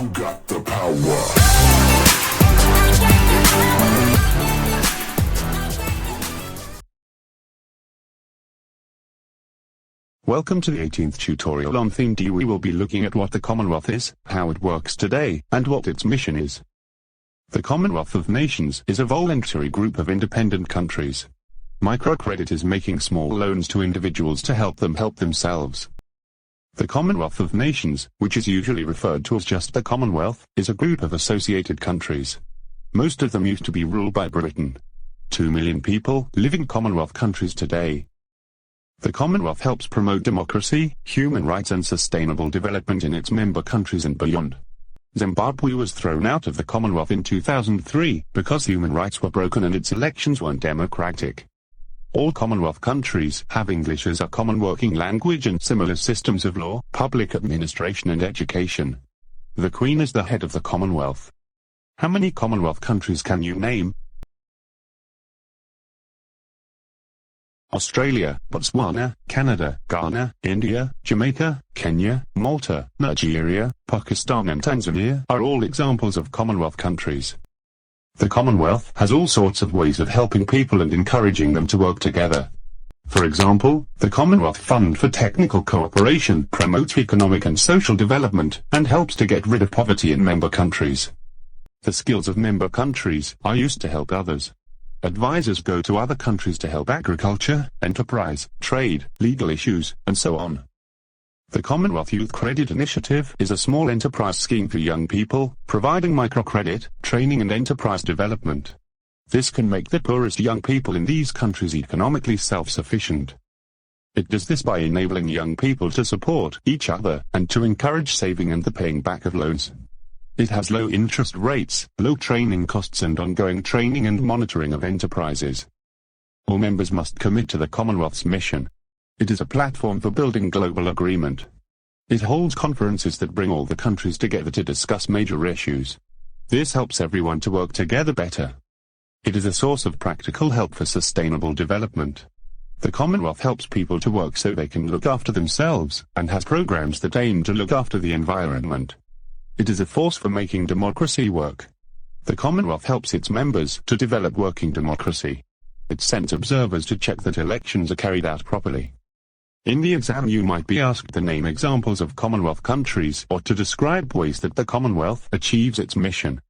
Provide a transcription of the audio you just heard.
Who got the power? Welcome to the 18th tutorial on Theme D. We will be looking at what the Commonwealth is, how it works today, and what its mission is. The Commonwealth of Nations is a voluntary group of independent countries. Microcredit is making small loans to individuals to help them help themselves. The Commonwealth of Nations, which is usually referred to as just the Commonwealth, is a group of associated countries. Most of them used to be ruled by Britain. 2 million people live in Commonwealth countries today. The Commonwealth helps promote democracy, human rights and sustainable development in its member countries and beyond. Zimbabwe was thrown out of the Commonwealth in 2003 because human rights were broken and its elections weren't democratic. All Commonwealth countries have English as a common working language and similar systems of law, public administration and education. The Queen is the head of the Commonwealth. How many Commonwealth countries can you name? Australia, Botswana, Canada, Ghana, India, Jamaica, Kenya, Malta, Nigeria, Pakistan and Tanzania are all examples of Commonwealth countries. The Commonwealth has all sorts of ways of helping people and encouraging them to work together. For example, the Commonwealth Fund for Technical Cooperation promotes economic and social development and helps to get rid of poverty in member countries. The skills of member countries are used to help others. Advisors go to other countries to help agriculture, enterprise, trade, legal issues, and so on. The Commonwealth Youth Credit Initiative is a small enterprise scheme for young people, providing microcredit, training and enterprise development. This can make the poorest young people in these countries economically self-sufficient. It does this by enabling young people to support each other, and to encourage saving and the paying back of loans. It has low interest rates, low training costs and ongoing training and monitoring of enterprises. All members must commit to the Commonwealth's mission. It is a platform for building global agreement. It holds conferences that bring all the countries together to discuss major issues. This helps everyone to work together better. It is a source of practical help for sustainable development. The Commonwealth helps people to work so they can look after themselves, and has programs that aim to look after the environment. It is a force for making democracy work. The Commonwealth helps its members to develop working democracy. It sends observers to check that elections are carried out properly. In the exam you might be asked to name examples of Commonwealth countries or to describe ways that the Commonwealth achieves its mission.